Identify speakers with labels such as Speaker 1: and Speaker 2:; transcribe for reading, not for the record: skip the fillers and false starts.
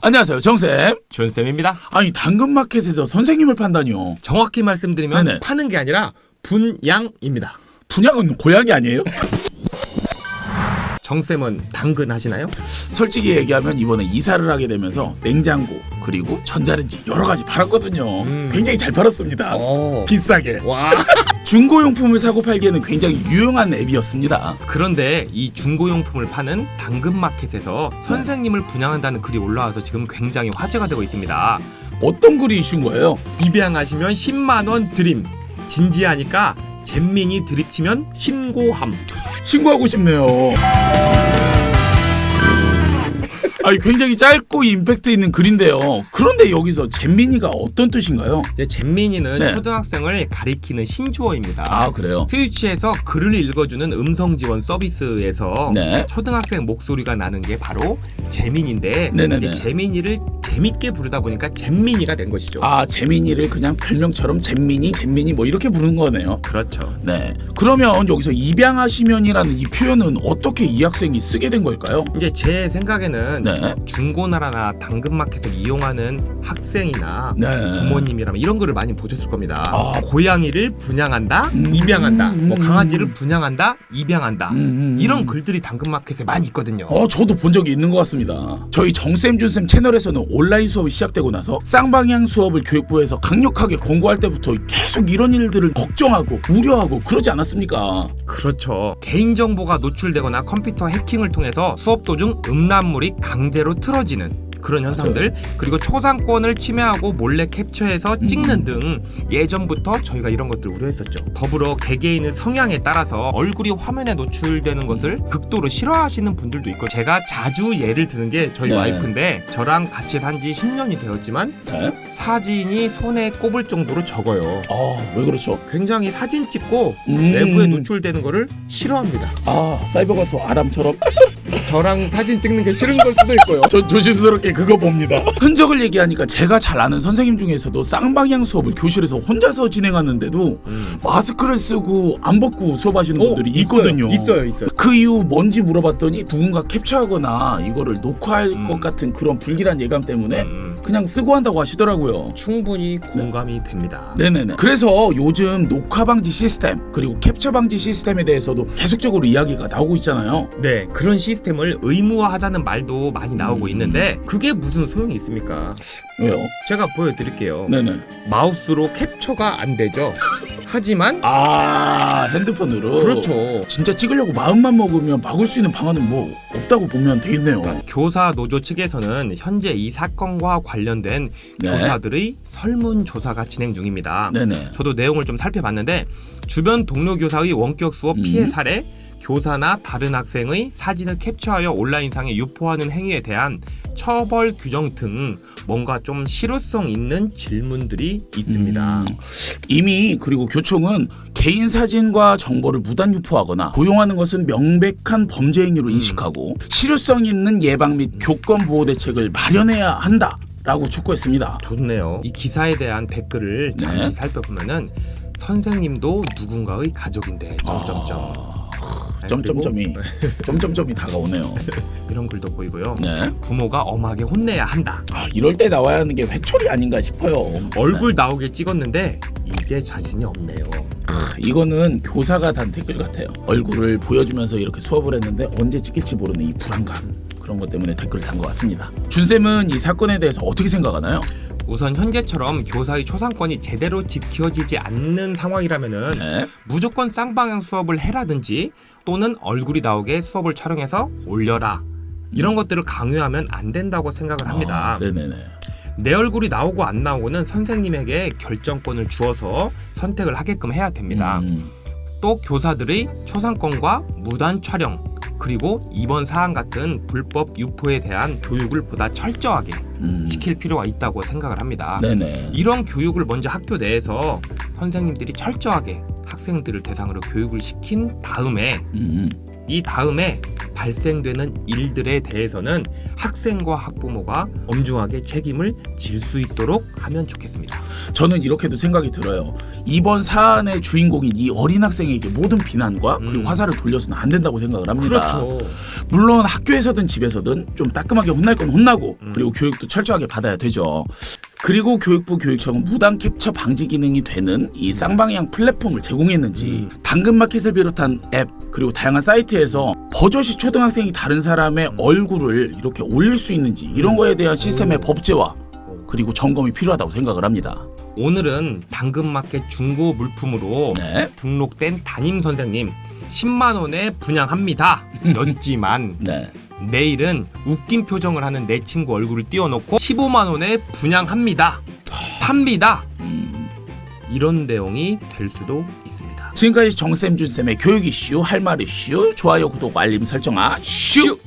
Speaker 1: 안녕하세요, 정쌤.
Speaker 2: 준쌤입니다.
Speaker 1: 아니, 당근마켓에서 선생님을 판다니요.
Speaker 2: 정확히 말씀드리면
Speaker 1: 네네.
Speaker 2: 파는 게 아니라 분양입니다.
Speaker 1: 분양은 고양이 아니에요?
Speaker 2: 정쌤은 당근 하시나요?
Speaker 1: 솔직히 얘기하면 이번에 이사를 하게 되면서 냉장고 그리고 전자레인지 여러 가지 팔았거든요. 굉장히 잘 팔았습니다. 비싸게.
Speaker 2: 와.
Speaker 1: 중고용품을 사고 팔기에는 굉장히 유용한 앱이었습니다.
Speaker 2: 그런데 이 중고용품을 파는 당근마켓에서 선생님을 분양한다는 글이 올라와서 지금 굉장히 화제가 되고 있습니다.
Speaker 1: 어떤 글이 이슈인 거예요?
Speaker 2: 입양하시면 10만 원 드림. 진지하니까 잼민이 드립치면 신고함.
Speaker 1: 신고하고 싶네요. 아니, 굉장히 짧고 임팩트 있는 글인데요. 그런데 여기서 잼민이가 어떤 뜻인가요?
Speaker 2: 이제 잼민이는
Speaker 1: 네.
Speaker 2: 초등학생을 가리키는 신조어입니다.
Speaker 1: 아, 그래요?
Speaker 2: 스위치에서 글을 읽어주는 음성 지원 서비스에서
Speaker 1: 네.
Speaker 2: 초등학생 목소리가 나는 게 바로 재민인데
Speaker 1: 네네네.
Speaker 2: 이 재민이를 재밌게 부르다 보니까 잼민이가 된 것이죠.
Speaker 1: 아, 재민이를 그냥 별명처럼 잼민이 뭐 이렇게 부르는 거네요.
Speaker 2: 그렇죠.
Speaker 1: 네. 그러면 여기서 입양하시면이라는 이 표현은 어떻게 이 학생이 쓰게 된 걸까요?
Speaker 2: 이제 제 생각에는
Speaker 1: 네.
Speaker 2: 중고나라나 당근마켓을 이용하는 학생이나
Speaker 1: 네.
Speaker 2: 부모님이라면 이런 거를 많이 보셨을 겁니다.
Speaker 1: 아.
Speaker 2: 고양이를 분양한다, 입양한다, 뭐 강아지를 분양한다, 입양한다. 이런 글들이 당근마켓에 많이 있거든요.
Speaker 1: 저도 본 적이 있는 것 같습니다. 저희 정쌤 준쌤 채널에서는 온라인 수업이 시작되고 나서 쌍방향 수업을 교육부에서 강력하게 권고할 때부터 계속 이런 일들을 걱정하고 우려하고 그러지 않았습니까?
Speaker 2: 그렇죠. 개인정보가 노출되거나 컴퓨터 해킹을 통해서 수업 도중 음란물이 강제로 틀어지는 그런 현상들, 그리고 초상권을 침해하고 몰래 캡처해서 찍는 등 예전부터 저희가 이런 것들을 우려했었죠. 더불어 개개인의 성향에 따라서 얼굴이 화면에 노출되는 것을 극도로 싫어하시는 분들도 있고, 제가 자주 예를 드는 게 저희
Speaker 1: 네.
Speaker 2: 와이프인데 저랑 같이 산 지 10년이 되었지만
Speaker 1: 네?
Speaker 2: 사진이 손에 꼽을 정도로 적어요.
Speaker 1: 왜 그렇죠?
Speaker 2: 굉장히 사진 찍고 외부에 노출되는 거를 싫어합니다.
Speaker 1: 사이버 가수 아담처럼
Speaker 2: 저랑 사진 찍는 게 싫은 걸 수도 있고요.
Speaker 1: 저 조심스럽게 그거 봅니다. 흔적을 얘기하니까 제가 잘 아는 선생님 중에서도 쌍방향 수업을 교실에서 혼자서 진행하는데도 마스크를 쓰고 안 벗고 수업하시는 분들이 있거든요.
Speaker 2: 있어요.
Speaker 1: 그 이유 뭔지 물어봤더니 누군가 캡처하거나 이거를 녹화할 것 같은 그런 불길한 예감 때문에 그냥 쓰고 한다고 하시더라고요.
Speaker 2: 충분히 공감이 됩니다.
Speaker 1: 네네네. 그래서 요즘 녹화 방지 시스템 그리고 캡처 방지 시스템에 대해서도 계속적으로 이야기가 나오고 있잖아요.
Speaker 2: 네, 그런 시스템을 의무화하자는 말도 많이 나오고 있는데 그게 무슨 소용이 있습니까?
Speaker 1: 왜요?
Speaker 2: 제가 보여드릴게요.
Speaker 1: 네네.
Speaker 2: 마우스로 캡처가 안 되죠. 하지만
Speaker 1: 핸드폰으로.
Speaker 2: 그렇죠.
Speaker 1: 진짜 찍으려고 마음만 먹으면 막을 수 있는 방안은 뭐 없다고 보면 되겠네요.
Speaker 2: 교사 노조 측에서는 현재 이 사건과 관련된
Speaker 1: 네.
Speaker 2: 교사들의 설문조사가 진행 중입니다.
Speaker 1: 네네.
Speaker 2: 저도 내용을 좀 살펴봤는데 주변 동료 교사의 원격 수업 피해 사례, 교사나 다른 학생의 사진을 캡처하여 온라인상에 유포하는 행위에 대한 처벌 규정 등 뭔가 좀 실효성 있는 질문들이 있습니다.
Speaker 1: 이미 그리고 교총은 개인 사진과 정보를 무단 유포하거나 도용하는 것은 명백한 범죄 행위로 인식하고 실효성 있는 예방 및 교권 보호 대책을 마련해야 한다라고 촉구했습니다.
Speaker 2: 좋네요. 이 기사에 대한 댓글을 잠시
Speaker 1: 네.
Speaker 2: 살펴보면은 선생님도 누군가의 가족인데
Speaker 1: 점점점이 점점점이 다가오네요.
Speaker 2: 이런 글도 보이고요.
Speaker 1: 네.
Speaker 2: 부모가 엄하게 혼내야 한다.
Speaker 1: 이럴 때 나와야 하는 게 회초리 아닌가 싶어요.
Speaker 2: 얼굴 나오게 찍었는데 이제 자신이 없네요.
Speaker 1: 이거는 교사가 단 댓글 같아요. 얼굴을 보여주면서 이렇게 수업을 했는데 언제 찍힐지 모르는 이 불안감, 그런 것 때문에 댓글을 단 것 같습니다. 준쌤은 이 사건에 대해서 어떻게 생각하나요?
Speaker 2: 우선 현재처럼 교사의 초상권이 제대로 지켜지지 않는 상황이라면은
Speaker 1: 네.
Speaker 2: 무조건 쌍방향 수업을 해라든지 또는 얼굴이 나오게 수업을 촬영해서 올려라, 이런 것들을 강요하면 안 된다고 생각을 합니다.
Speaker 1: 네네네.
Speaker 2: 내 얼굴이 나오고 안 나오고는 선생님에게 결정권을 주어서 선택을 하게끔 해야 됩니다. 또 교사들의 초상권과 무단 촬영, 그리고 이번 사안 같은 불법 유포에 대한 교육을 보다 철저하게 시킬 필요가 있다고 생각을 합니다.
Speaker 1: 네네.
Speaker 2: 이런 교육을 먼저 학교 내에서 선생님들이 철저하게 학생들을 대상으로 교육을 시킨 다음에 이 다음에 발생되는 일들에 대해서는 학생과 학부모가 엄중하게 책임을 질 수 있도록 하면 좋겠습니다.
Speaker 1: 저는 이렇게도 생각이 들어요. 이번 사안의 주인공인 이 어린 학생에게 모든 비난과 그리고 화살을 돌려서는 안 된다고 생각을 합니다.
Speaker 2: 그렇죠.
Speaker 1: 물론 학교에서든 집에서든 좀 따끔하게 혼날 건 혼나고 그리고 교육도 철저하게 받아야 되죠. 그리고 교육부 교육청은 무단 캡처 방지 기능이 되는 이 쌍방향 플랫폼을 제공했는지 당근마켓을 비롯한 앱 그리고 다양한 사이트에서 버젓이 초등학생이 다른 사람의 얼굴을 이렇게 올릴 수 있는지 이런 거에 대한 시스템의 법제화 그리고 점검이 필요하다고 생각을 합니다.
Speaker 2: 오늘은 당근마켓 중고 물품으로
Speaker 1: 네.
Speaker 2: 등록된 담임 선생님 10만 원에 분양합니다 였지만
Speaker 1: 네.
Speaker 2: 내일은 웃긴 표정을 하는 내 친구 얼굴을 띄워놓고 15만 원에 분양합니다 팝니다 이런 내용이 될 수도 있습니다.
Speaker 1: 지금까지 정쌤 준쌤의 교육 이슈 할 말 이슈 좋아요 구독 알림 설정 슈